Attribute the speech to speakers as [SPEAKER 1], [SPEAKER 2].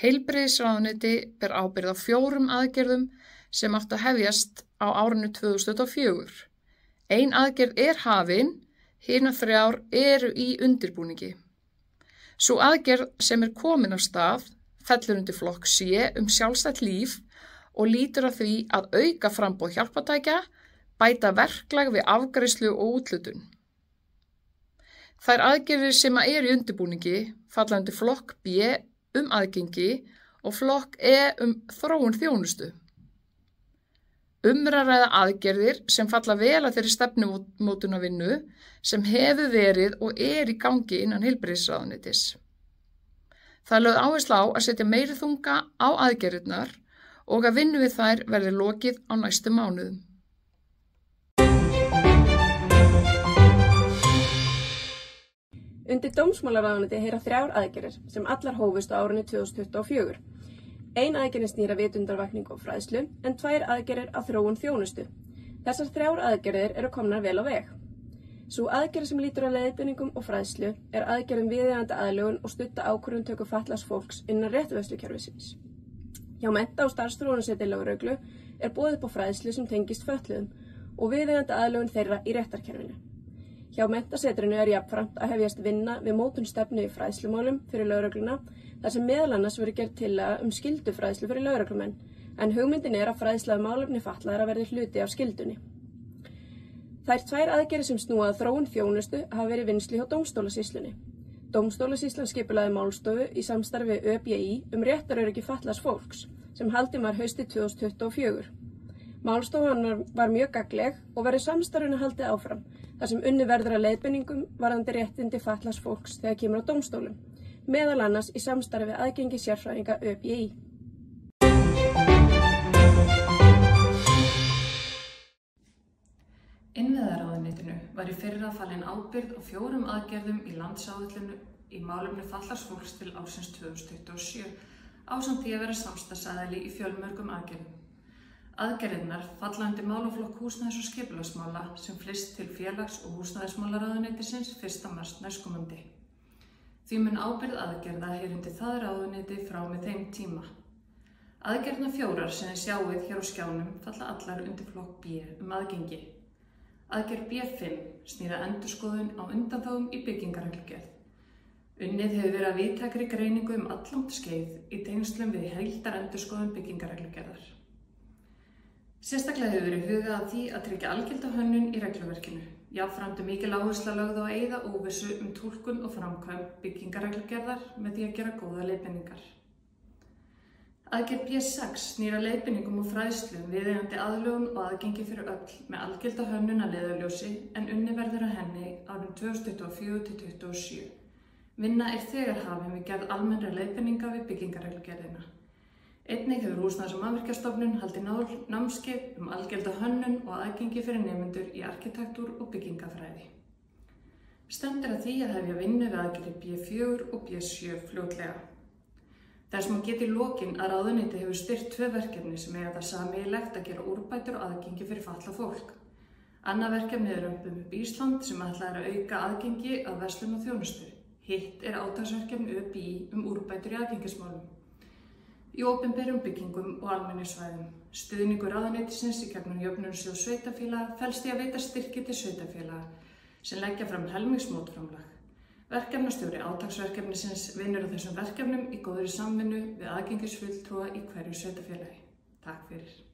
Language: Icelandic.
[SPEAKER 1] Heilbrigðisráðuneyti ber ábyrgð á 4 aðgerðum sem áttu að hefjast á árinu 2024. Ein aðgerð er hafin, hinar 3 eru í undirbúningi. Sú aðgerð sem er komin af stað fellur undir flokk C sjálfstætt líf og lýtur að því að auka framboð hjálpartækja, bæta verklag við afgreiðslu og úthlutun. Þær aðgerðir sem eru í undirbúningi falla undir flokk B aðgengi og flokk E þróun þjónustu. Er að ræða aðgerðir sem falla vel að þeirri stefnumótunarvinnu sem hefur verið og er í gangi innan heilbrigðisráðuneytis. Það er lögð áhersla á að setja meiri þunga á aðgerðirnar og að vinnu við þær verði lokið á næstu mánuðum.
[SPEAKER 2] Undir dómsmálaráðuneyti heyra 3 aðgerðir sem allar hófust á árinu 2024. Ein aðgerðin snýr að vitundarvakningu og fræðslu en 2 aðgerðir að þróun þjónustu. Þessar 3 aðgerðir eru komnar vel á veg. Sú aðgerð sem lýtur að leiðbeiningum og fræðslu er aðgerðum viðeigandi aðlögun og stutta ákvörðuntöku fatlaðs fólks innan réttarvörslukerfisins. Hjá mennta- og starfsþróunarsetri lögreglu er boðið upp á fræðslu sem tengist fötluðum og viðeigandi aðlögun þeirra í réttarkerfinu. Hjá menntasetrinu er jafnframt að hefjast vinna við mótun stefnu í fræðslumálum fyrir lögregluna þar sem meðal annars verður gerð tillaga skyldufræðslu fyrir lögreglumenn, en hugmyndin er að fræðsla málefni fatlaðra verði hluti af skyldunni. Þær 2 aðgerðir sem snúa að þróun þjónustu hafa verið vinnslu hjá dómstólasýslunni. Dómstólasýslan skipulagði málstofu í samstarfi við ÖBÍ réttaröryggi fatlaðs fólks sem haldin var haustið 2024. Málstofan var mjög gagnleg og verður samstarfinu haldið áfram, þar sem unnið verður að leiðbeiningum varðandi réttindi fatlaðs fólks þegar kemur á dómstólum, meðal annars í samstarfi við aðgengi sérfræðinga ÖBÍ.
[SPEAKER 3] Innviðaráðuneytinu var í fyrra falin ábyrgð á 4 aðgerðum í landsáætlun í málefni fatlaðs fólks til ársins 2027 ásamt því að vera samstarfsaðili í fjölmörgum aðgerðum. Aðgerðirnar falla undir málaflokk húsnæðis- og skipulagsmála sem flyst til félags- og húsnæðismálaráðuneytisins 1. mars næstkomandi. Því mun ábyrgð aðgerða heyra undir það ráðuneyti frá með þeim tíma. Aðgerðirnar 4 sem þið sjáið hér á skjánum falla allar undir flokk B aðgengi. Aðgerð B5 snýr að endurskoðun á undanþágum í byggingarreglugerð. Unnið hefur verið að víðtækri greiningu allangt skeið í tengslum við heildarendurskoðun byggingarreglugerðar. Sérstaklega hefur verið hugað að því að tryggja algilda hönnun í regluverkinu. Jafnframt mikil áhersla lögð á að eyða óvissu túlkun og framkvæmd byggingarreglugerðar með því að gera góða leiðbeiningar. Aðgerð B6 snýr að leiðbeiningum og fræðslu viðeigandi aðlögun og aðgengi fyrir öll með algilda hönnun að leiðarljósi en unnið verður að henni árin 2024-2027. Vinna er þegar hafin við gerð almennra leiðbeininga við byggingarreglugerðina. Einnig hefur Húsnæðis- og mannvirkjastofnun haldið námskeið algilda hönnun og aðgengi fyrir nemendur í arkitektúr og byggingafræði. Stefnt er að því að hefja vinnu við aðgerðir B4 og B7 fljótlega. Þess má geta í lokin að ráðuneyti hefur styrkt 2 verkefni sem eiga það sameiginlegt að gera úrbætur og aðgengi fyrir fatlað fólk. Annað verkefni er Römpum upp Ísland sem ætlað er að auka aðgengi að verslun og þjónustu. Hitt er átaksverkefni ÖBÍ úrbætur í aðgengismálum. Í opinberum byggingum og almenningssvæðum. Stuðningur ráðuneytisins í gegnum jöfnunarsjóð sveitarfélaga felst í að veita styrki til sveitarfélaga sem leggja fram helmingsmótframlag. Verkefnastjóri átaksverkefnisins vinnur á þessum verkefnum í góðri samvinnu við aðgengisfulltrúa í hverju sveitarfélagi. Takk fyrir.